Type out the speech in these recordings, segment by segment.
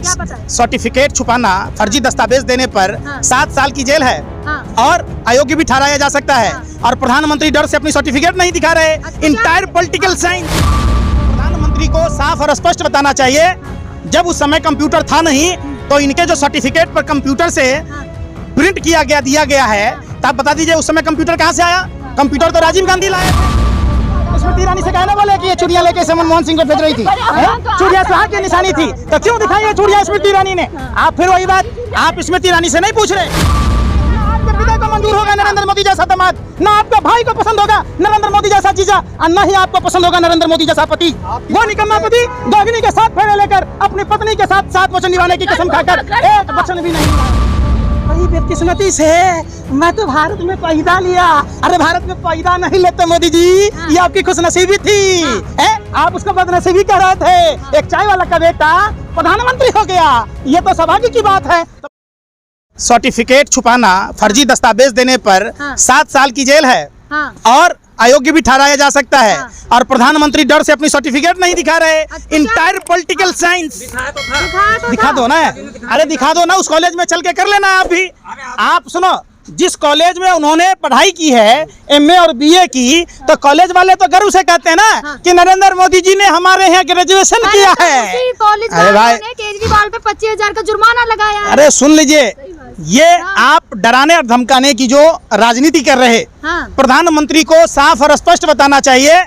Certificate छुपाना, फर्जी दस्तावेज देने पर 7 साल की जेल है और अयोग्य भी ठहराया जा सकता है। और प्रधानमंत्री डर से अपनी सर्टिफिकेट नहीं दिखा रहे। इंटायर पॉलिटिकल साइंस प्रधानमंत्री को साफ और स्पष्ट बताना चाहिए। जब उस समय कंप्यूटर था नहीं तो इनके जो सर्टिफिकेट पर कंप्यूटर से प्रिंट किया गया दिया गया है, तब बता दीजिए उस समय कंप्यूटर कहाँ से आया? कंप्यूटर तो राजीव गांधी लाए थे। स्मृति ईरानी से कहने वाले कि ये चूड़िया लेके मनमोहन सिंह को भेज रही थी, चूड़िया सुहाग की निशानी थी, तो क्यों दिखाई ये चूड़िया स्मृति ईरानी ने? आप फिर वही बात, आप स्मृति ईरानी से नहीं पूछ रहे। आपके पिता को मंजूर होगा नरेंद्र मोदी जैसा दामाद, ना आपका भाई को पसंद होगा नरेंद्र मोदी जैसा जीजा, और न ही आपको पसंद होगा नरेंद्र मोदी जैसा पति। वो निकम्मा पति दोगनी के साथ फेरे लेकर अपनी पत्नी के साथ 7 वचन निभाने की कसम खाकर एक वचन भी नहीं। वही बदकिस्मती से मैं तो भारत में पैदा लिया। अरे भारत में पैदा नहीं लेते मोदी जी, ये आपकी खुशनसीबी थी। आप उसको बदनसीबी कह रहे थे। एक चाय वाला का बेटा प्रधानमंत्री हो गया, ये तो सौभाग्य की बात है। सर्टिफिकेट छुपाना, फर्जी दस्तावेज देने पर 7 साल की जेल है और अयोग्य भी ठहराया जा सकता है। और प्रधानमंत्री डर से अपनी सर्टिफिकेट नहीं दिखा रहे। इंटायर पॉलिटिकल साइंस दिखा दो ना। अरे दिखा दो ना, उस कॉलेज में चल के कर लेना। आप भी आप सुनो, जिस कॉलेज में उन्होंने पढ़ाई की है MA और BA की, तो कॉलेज वाले तो गर्व से कहते हैं ना कि नरेंद्र मोदी जी ने हमारे यहाँ ग्रेजुएशन किया है। अरे भाई केजरीवाल पे 25,000 का जुर्माना लगाया। अरे सुन लीजिए, ये आप डराने और धमकाने की जो राजनीति कर रहे, प्रधानमंत्री को साफ और स्पष्ट बताना चाहिए।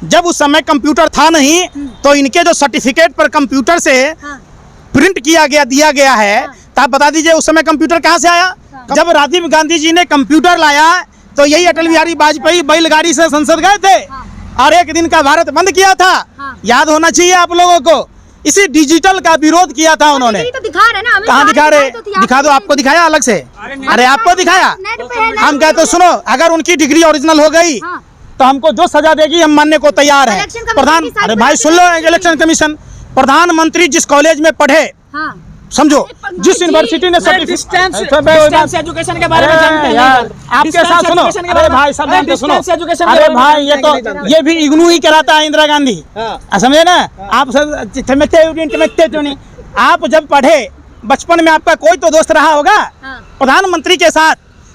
जब उस समय कंप्यूटर था नहीं तो इनके जो सर्टिफिकेट पर कंप्यूटर से प्रिंट किया गया दिया गया है, तब बता दीजिए उस समय कंप्यूटर कहाँ से आया? जब राजीव गांधी जी ने कंप्यूटर लाया तो यही अटल बिहारी वाजपेयी बैलगाड़ी से संसद गए थे और एक दिन का भारत बंद किया था। याद होना चाहिए आप लोगों को। इसी डिजिटल का विरोध किया था उन्होंने। तो दिखा रहे ना, कहाँ दिखा रहे? दिखा दो, आपको दिखाया अलग से? अरे आपको दिखाया? हम कहते तो सुनो, अगर उनकी डिग्री ओरिजिनल हो गई तो हमको जो सजा देगी हम मानने को तैयार है। प्रधान अरे भाई सुन लो, इलेक्शन कमीशन, प्रधानमंत्री जिस कॉलेज में पढ़े, समझो जिस यूनिवर्सिटी ने डिस्टेंस एजुकेशन के बारे में जानते हैं यार, आपके साथ सुनो। अरे भाई सब जानते, सुनो। अरे भाई ये भी इग्नू ही कराता है इंदिरा गांधी, समझे ना? आप आप जब पढ़े बचपन में आपका कोई तो दोस्त रहा होगा प्रधानमंत्री के साथ।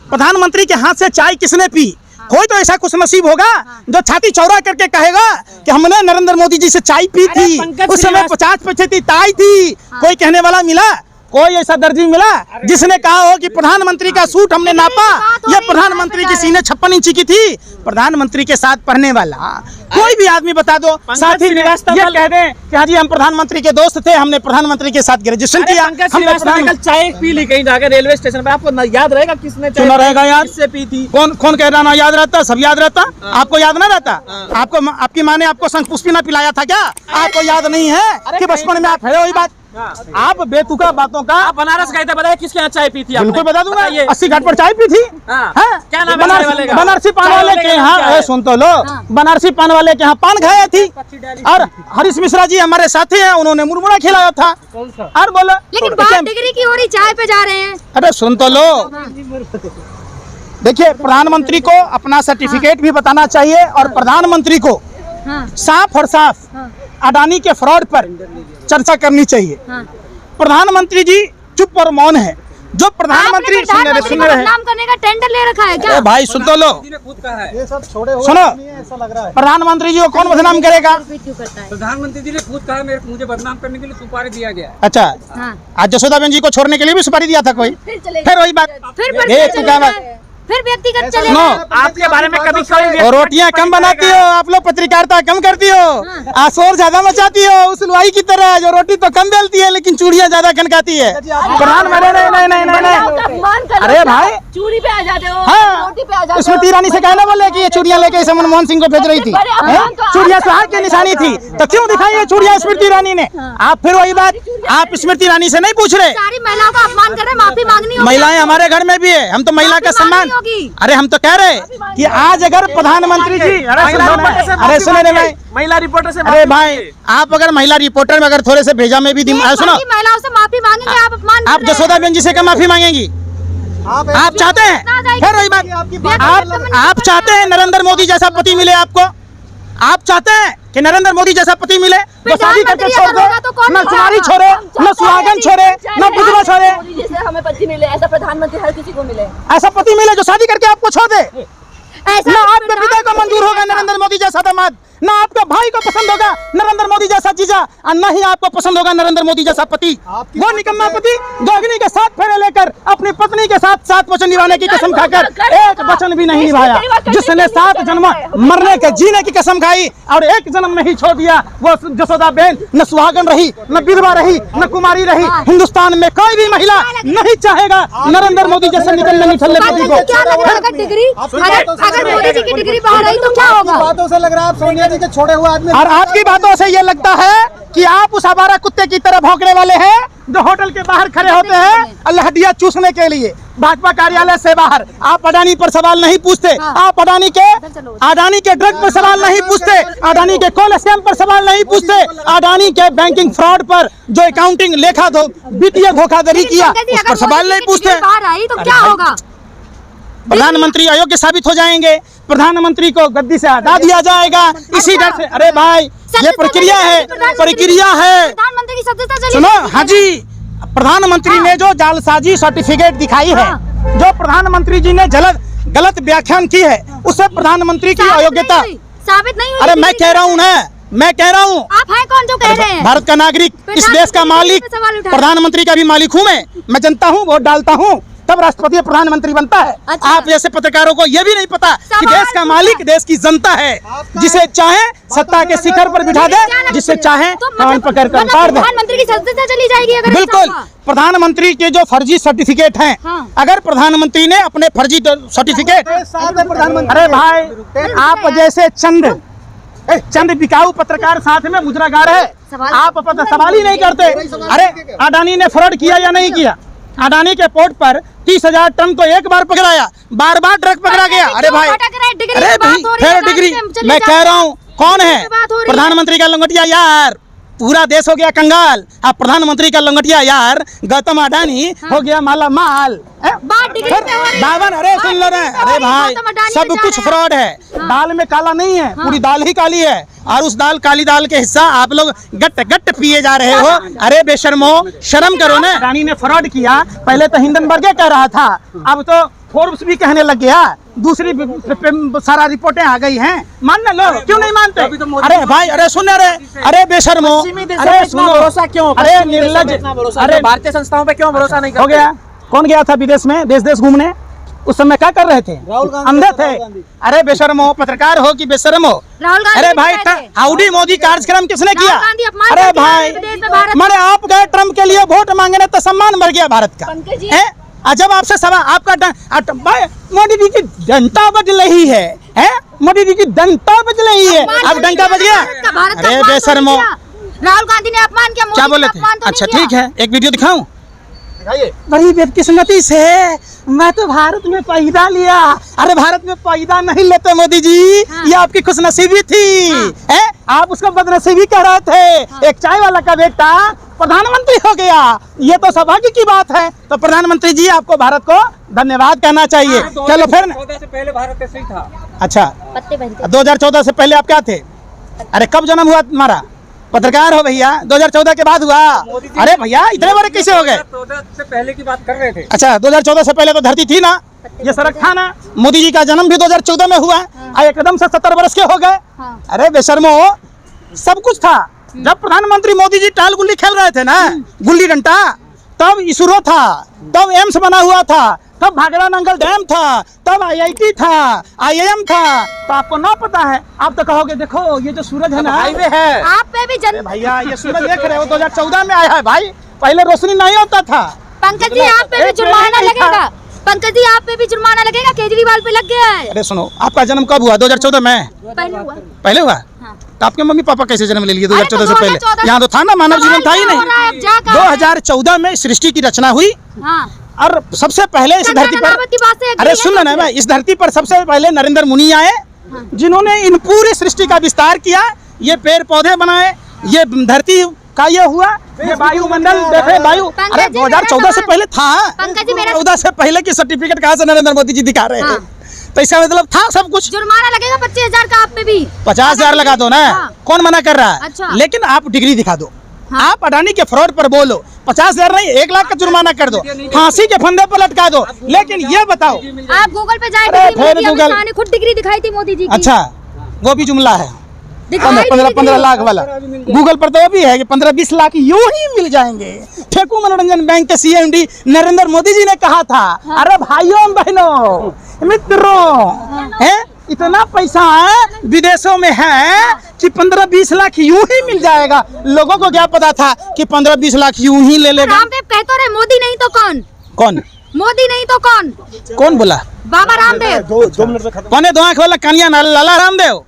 प्रधानमंत्री के हाथ से चाय किसने पी? कोई तो ऐसा कुछ नसीब होगा जो छाती चौड़ा करके कहेगा कि हमने नरेंद्र मोदी जी से चाय पी थी, उस समय 50 पैसे की ताई थी। कोई कहने वाला मिला? कोई ऐसा दर्जी मिला जिसने कहा हो कि प्रधानमंत्री का सूट हमने नापा, ये प्रधानमंत्री की सीने 56 इंची की थी? प्रधानमंत्री के साथ पढ़ने वाला कोई भी आदमी बता दो, साथ ही ये कह दें कि हाँ जी हम प्रधानमंत्री के दोस्त थे, हमने प्रधानमंत्री के साथ ग्रेजुएशन किया। हमने चाय पी ली कहीं जाकर रेलवे स्टेशन पे, आपको याद रहेगा किसने चाय रहेगा? याद से पी थी? कौन कह रहा ना याद रहता? सब याद रहता। आपको याद ना रहता? आपको आपकी माँ ने आपको शंख पुष्पी ना पिलाया था क्या? आपको याद नहीं है कि बचपन में आप है? वही बात, आप बेतुका बातों का। आप बनारस गए थे, बताइए किसके यहाँ चाय पी थी? बिल्कुल बता दूंगा, 80 घाट पर चाय पी थी। क्या नाम है? बनारसी पान वाले के यहाँ, सुन तो लो, बनारसी पान वाले के यहाँ पान खाया थी। और हरीश मिश्रा जी हमारे साथी हैं, उन्होंने मुरमुरा खिलाया था। और बोला लेकिन बात डिग्री की हो रही, चाय पे जा रहे हैं। अरे सुन तो लो, देखिए प्रधानमंत्री को अपना सर्टिफिकेट भी बताना चाहिए और प्रधानमंत्री को साफ और साफ अडानी के फ्रॉड पर चर्चा करनी चाहिए। प्रधाधानमंत्री जी चुप और मौन है। जो प्रधानमंत्री सुन रहे हैं, नाम करने का टेंडर ले रखा है क्या? भाई सुन तो लो, ये सब सुनो, प्रधानमंत्री जी को कौन बदनाम करेगा? प्रधानमंत्री जी ने खुद कहा मुझे बदनाम करने के लिए सुपारी दिया गया। अच्छा, आज जसोदाबेन जी को छोड़ने के लिए भी सुपारी दिया था कोई? फिर वही बात, फिर व्यक्तिगत चले। आपके बारे में कभी और रोटियां कम बनाती हो आप लोग, पत्रकारिता कम करती हो, आशोर ज्यादा मचाती हो उस लुआई की तरह जो रोटी तो कम बेलती है लेकिन चूड़ियां ज्यादा खनकाती है। अरे भाई चूड़ी पे आ जाते हो, रोटी पे आ जाते हो। स्मृति ईरानी से कहने वाले कि ये चूड़ियां लेके मनमोहन सिंह को भेज रही थी, चूड़ियां सुहाग की निशानी थी, तो क्यों दिखाई है चूड़ियां स्मृति ईरानी ने? आप फिर वही बात, आप स्मृति ईरानी से नहीं पूछ रहे। सारी महिलाओं का अपमान कर रहे, माफी मांगनी होगी। महिलाएं हमारे घर में भी है, हम तो महिला का सम्मान। अरे हम तो कह रहे कि आज अगर प्रधानमंत्री जी, अरे सुने रे भाई, महिला रिपोर्टर से, अरे भाई आप अगर महिला रिपोर्टर में अगर थोड़े से भेजा में भी सुनो, महिलाओं से माफी मांगेंगे आप, अपमान आप जसोदाबेन जी से क्या माफी मांगेंगी? आप चाहते हैं? फिर वही बात, आप चाहते हैं नरेंद्र मोदी जैसा पति मिले आपको? आप चाहते हैं कि नरेंद्र मोदी जैसा पति मिले जो शादी करके प्रधानमंत्री छोड़ अगर होगा तो दे, कौन न कुमारी निभाएगा? छोड़े, न सुहागन छोड़े, न विधवा छोड़े, मोदी जैसे हमें पति मिले, ऐसा प्रधानमंत्री हर किसी को मिले। ऐसा पति मिले जो शादी करके आपको छोड़ दे। ऐसा ना आपके पिता को मंजूर होगा नरेंद्र मोदी जैसा दामाद, ना आपका भाई को पसंद होगा नरेंद्र मोदी जैसा जीजा, और न ही आपको पसंद होगा नरेंद्र मोदी जैसा पति। वो निकम्मा पति जो अग्नि के साथ फेरे लेकर अपनी पत्नी के साथ 7 वचन निभाने की कसम खाकर एक वचन भी नहीं निभाया, जिसने 7 जन्म मरने के जीने की कसम खाई और एक जन्म नहीं छोड़ दिया, वो जसोदा बेन न सुहागन रही, न विधवा रही, न कुमारी रही। हिंदुस्तान में कोई भी महिला नहीं चाहेगा नरेंद्र मोदी जैसे निकलने निठल्ले पति को। क्या लग रहा है अगर डिग्री अगर मोदी जी की डिग्री बाहर आई तो क्या होगा? बातों से लग रहा है आप सोनिया जी के छोड़े हुए आदमी। और आपकी बातों से ये लगता है कि आप उस आवारा कुत्ते की तरह भौंकने वाले हैं जो होटल के बाहर खड़े होते हैं लहटिया चूसने के लिए भाजपा कार्यालय से बाहर। आप अडानी पर सवाल नहीं पूछते, आप अडानी के ड्रग पर सवाल नहीं पूछते, अडानी के कोल स्कैम पर सवाल नहीं पूछते, अडानी के बैंकिंग फ्रॉड पर जो अकाउंटिंग लेखा वित्तीय धोखाधड़ी किया उस पर सवाल नहीं पूछते। बाहर आई तो क्या होगा? प्रधानमंत्री अयोग्य साबित हो जाएंगे, प्रधानमंत्री को गद्दी से हटा दिया जाएगा इसी डर से। अरे भाई ये प्रक्रिया है, प्रधानमंत्री की सदस्यता चली सुनो। जाएगी। हाँ जी, प्रधानमंत्री ने जो जालसाजी सर्टिफिकेट दिखाई है, जो प्रधानमंत्री जी ने गलत व्याख्यान की है, उससे प्रधानमंत्री की अयोग्यता साबित नहीं हुई। अरे मैं कह रहा हूँ ना, मैं कह रहा हूँ आप हैं कौन जो कह रहे हैं? भारत का नागरिक, इस देश का मालिक, प्रधानमंत्री का भी मालिक हूँ मैं जनता हूँ, वोट डालता हूँ तब राष्ट्रपति या प्रधानमंत्री बनता है। अच्छा। आप जैसे पत्रकारों को यह भी नहीं पता कि देश का मालिक देश की जनता है, जिसे चाहे सत्ता के शिखर पर बिठा दे, जिसे चाहे कान पकड़ कर उतार दे। प्रधानमंत्री की सदस्यता चली जाएगी अगर बिल्कुल। प्रधानमंत्री के जो फर्जी सर्टिफिकेट हैं, अगर प्रधानमंत्री ने अपने फर्जी सर्टिफिकेट, अरे भाई आप जैसे चंद बिकाऊ पत्रकार साथ में मुजरा गा रहे, आप सवाल ही नहीं करते। अरे अडानी ने फ्रॉड किया या नहीं किया? अडानी के पोर्ट पर 30,000 टन को एक बार पकड़ाया, बार ट्रक पकड़ा गया। अरे भाई, अरे भाई फिर डिग्री मैं कह रहा हूँ कौन है प्रधानमंत्री का लंगोटिया यार? पूरा देश हो गया कंगाल, अब प्रधानमंत्री का लंगोटिया यार गौतम अडानी हो गया माला माल। बावन अरे सुन लो ना, अरे भाई सब कुछ फ्रॉड है, दाल में काला नहीं है, पूरी दाल ही काली है, और उस काली दाल के हिस्सा आप लोग गट पिए जा रहे हो। अरे बेशर्मो, शर्म करो ना। अडानी ने फ्रॉड किया, पहले तो हिंडनबर्ग कह रहा था, अब तो फोर्ब्स भी कहने लग गया, दूसरी सारा रिपोर्टें आ गई हैं। मानने लो, क्यों नहीं मानते? अरे भाई, अरे सुन अरे बेशर्मो, अरे सुनो, भरोसा क्यों? अरे निर्लज, अरे भारतीय संस्थाओं पे क्यों भरोसा नहीं हो गया? कौन गया था विदेश में देश घूमने? उस समय क्या कर रहे थे? अंधे थे। अरे बेशर्मो, पत्रकार हो कि बेशर्म हो? अरे भाई हाउडी मोदी कार्यक्रम किसने किया? अरे भाई मैंने आप गए ट्रम्प के लिए वोट मांगने तो सम्मान मर गया भारत का। जब आपसे सवाल आपका मोदी जी की डंटा बज रही है, मोदी जी की डंटा बज रही है, अब डंका बज गया। अरे बेशर्मो, राहुल गांधी ने अपमान किया, क्या बोले थे? अच्छा ठीक है, एक वीडियो दिखाऊं? बड़ी बदकिस्मती से मैं तो भारत में पैदा लिया। अरे भारत में पैदा नहीं लेते मोदी जी, ये आपकी खुशनसीबी थी। आप उसको बदनसीबी कह रहे थे। एक चाय वाला का बेटा प्रधानमंत्री हो गया, ये तो सौभाग्य की बात है। तो प्रधानमंत्री जी आपको भारत को धन्यवाद कहना चाहिए। चलो फिर 2014 से पहले भारत ऐसे ही था। अच्छा 2014 से पहले आप क्या थे? अरे कब जन्म हुआ तुम्हारा? पत्रकार हो भैया, 2014 के बाद हुआ। अरे भैया इतने बड़े कैसे हो गए? 2014 से पहले की बात कर रहे थे। अच्छा 2014 से पहले तो धरती थी ना, ये सड़क था ना। मोदी जी का जन्म भी 2014 में हुआ, एकदम से 70 वर्ष के हो गए। अरे बेशर्मो, सब कुछ था जब प्रधानमंत्री मोदी जी टाल गुल्ली खेल रहे थे ना, गुल्ली डंडा, तब इसरो था, तब एम्स बना हुआ था, तब भागड़ा नंगल डैम था, तब IIT था, IIM था। तो आपको ना पता है? आप तो कहोगे देखो ये जो सूरज है ना, हाईवे है। आप पे भी भैया ये सूरज देख रहे हो, 2014 में आया है भाई, पहले रोशनी नहीं होता था। पंकज जी आप पे भी जुर्माना लगेगा, पंकज जी आप पे भी जुर्माना लगेगा, केजरीवाल पे लग गया है। अरे सुनो, आपका जन्म कब हुआ? 2014 में पहले हुआ। तो आपके मम्मी पापा कैसे जन्म ले लिए 2014 से पहले? यहाँ तो था ना, मानव जीवन था ही नहीं। 2014 में सृष्टि की रचना हुई, और सबसे पहले इस धरती पर, अरे सुन ना भाई, इस धरती पर सबसे पहले नरेंद्र मुनि आए, जिन्होंने इन पूरी सृष्टि का विस्तार किया। ये पेड़ पौधे बनाए, ये धरती का ये हुआ, ये वायुमंडल देखे, वायु। अरे 2014 से पहले था, 2014 से पहले की सर्टिफिकेट कहाँ से नरेंद्र मोदी जी दिखा रहे हैं? तो इसका मतलब था सब कुछ। जुर्माना लगेगा 25,000 का आप पे भी। 50,000 लगा दो ना। हाँ। कौन मना कर रहा है? अच्छा। लेकिन आप डिग्री दिखा दो। हाँ। आप अडानी के फ्रॉड पर बोलो, 50,000 नहीं 1 लाख का जुर्माना कर दो, फांसी के फंदे पर लटका दो। लेकिन ये बताओ, आप गूगल पे जाए, अरे डिग्री फिर मिली, अमित गूगल- शाह ने खुद डिग्री दिखाई थी मोदी जी की। अच्छा वो भी जुमला है, दिखाई थी 15 डिग्री। लाख वाला गूगल पर तो वो भी है कि 15-20 लाख यूं ही मिल जाएंगे। ठेकू मनोरंजन बैंक के CMD नरेंद्र मोदी जी ने कहा था, अरे भाइयों बहनों मित्रों, है इतना पैसा है विदेशों में है कि 15-20 लाख यूं ही मिल जाएगा। लोगों को क्या पता था कि 15-20 लाख यूं ही ले लेगा। रामदेव कहते रहे मोदी नहीं तो कौन, कौन मोदी नहीं तो कौन, कौन बोला? बाबा रामदेव। 2 आंख वाला कानिया लाला रामदेव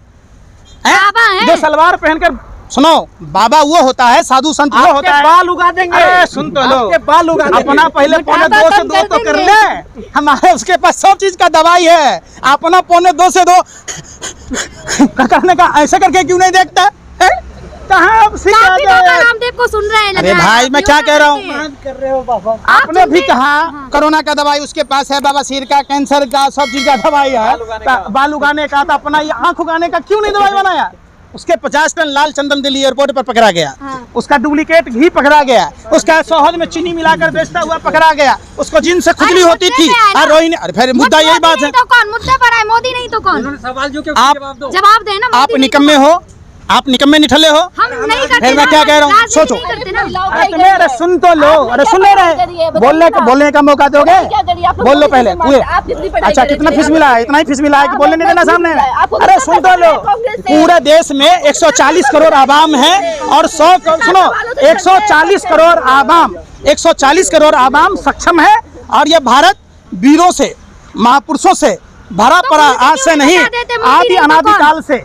हैं? बाबा हैं। जो सलवार पहनकर, सुनो, बाबा वो होता है, साधु संत वो होता है। बाल उगा देंगे। अरे सुन तो लो, आपके बाल उगा देंगे। अपना पहले पौने 2 से 2 तो कर ले। हमारे उसके पास सब चीज का दवाई है। अपना पौने 2 से 2 करने का ऐसे करके क्यों नहीं देखता है? कहाँ अब सीख आ काफी बाबा गए? रामदेव को सुन रहे हैं। लग अरे रहा है। भाई मैं क्या कह रहा हूँ, कर रहे हो बाबा। आपने भी कहा कोरोना का दवाई उसके पास है, बाबा सिर का, कैंसर का, सब चीज का दवाई है। बाल उगाने का तो अपना ये आंख उगाने का क्यों नहीं दवाई बनाया? उसके 50 टन लाल चंदन दिल्ली एयरपोर्ट पर पकड़ा गया। उसका डुप्लीकेट घी पकड़ा गया। उसका शहद में चीनी मिलाकर बेचता हुआ पकड़ा गया। उसको जिनसे खुजली होती थी। और रोहिणी, अरे फिर मुद्दा यही बात है, मोदी नहीं तो कौन, मुद्दे पर है, मोदी नहीं तो कौन। उन्होंने सवाल जो क्यों आप- जवाब दो। जवाब देना। मोदी आप नहीं तो निकम्मे कौन। हो, आप निकम्मे निठल्ले हो। हम नहीं करते फिर मैं ना, क्या कह रहा हूँ, राजनीति सोचो। नहीं करते ना। अरे तुम्हें, अरे सुन तो लो, अरे सुन ले रहे, बोलने का मौका दोगे? क्या करिए आप लोग? बोल लो पहले। आप कितनी पढ़ाई अच्छा करे कितना थे? फीस मिला है? इतना ही फीस मिला है कि बोलने नहीं देना सामने? आपको अरे कितना सुन तो लो, कांग्रेस से? पूरे देश में 140 करोड़ आवाम है और 140 करोड़ आवाम, 140 करोड़ आवाम सक्षम है। और ये भारत वीरों से, महापुरुषों से भरा पड़ा, आज से नहीं, आदि अनादिकाल से।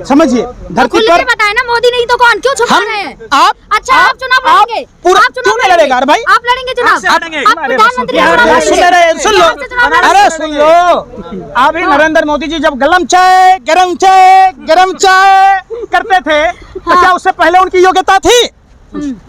समझिए, धरती खुल के पर बताए ना, मोदी नहीं तो कौन, क्यों छुपा हम, रहे हैं? आप, अच्छा आप चुनाव लड़ेंगे? पूरा आप चुनाव क्यों नहीं लड़ेगा? अरे भाई आप लड़ेंगे चुनाव? आपसे लड़ेंगे। आप प्रधानमंत्री का चुनाव सुन लड़ेंगे? रहे, सुन लो, यहाँ से चुनाव लड़ेंगे? अरे सुन लो, अभी नरेंद्र मोदी जी जब गरम चाय करते थे तो क्या उससे पहले उनकी योग्यता थी?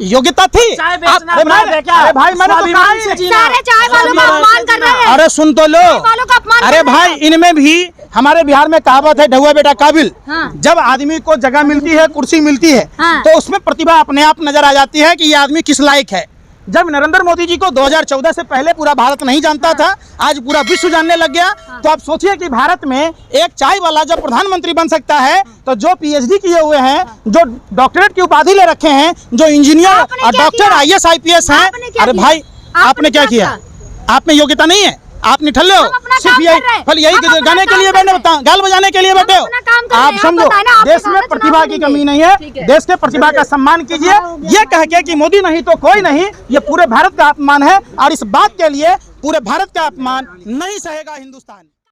योग्यता थी? चाय बेचना अरे अपराध है क्या? अरे भाई मैंने तो स्वाभिमान कहा से है। जीना। सारे चाय वालों का अपमान कर रहे हैं। अरे सुन तो लो, वालों का अपमान अरे कर रहे भाई हैं। इनमें भी, हमारे बिहार में कहावत है, ढहुआ बेटा काबिल। हाँ। जब आदमी को जगह मिलती है, कुर्सी मिलती है, हाँ। तो उसमें प्रतिभा अपने आप नजर आ जाती है कि ये आदमी किस लायक है। जब नरेंद्र मोदी जी को 2014 से पहले पूरा भारत नहीं जानता था, आज पूरा विश्व जानने लग गया। तो आप सोचिए कि भारत में एक चाय वाला जब प्रधानमंत्री बन सकता है, तो जो PhD किए हुए हैं, जो डॉक्टरेट की उपाधि ले रखे हैं, जो इंजीनियर आपने और क्या डॉक्टर किया? IAS IPS हैं, आपने क्या अरे किया? भाई आपने क्या किया? आप में योग्यता नहीं है, आप निठल्ले हो। हम अपना सिर्फ काम यही, कर रहे हैं। फल यही हम अपना गाने के काम लिए कर बैठे, रहे हैं। गाल बजाने के लिए बैठे हो। अपना काम कर रहे आप हैं। समझो, आप बताएं ना, आपके देश में सामने प्रतिभा चुनाव की लड़ेंगे। कमी नहीं है। ठीक है। देश के प्रतिभा का सम्मान कीजिए। ये कह के कि मोदी नहीं तो कोई नहीं, ये पूरे भारत का अपमान है। और इस बात के लिए पूरे भारत का अपमान नहीं सहेगा हिंदुस्तान।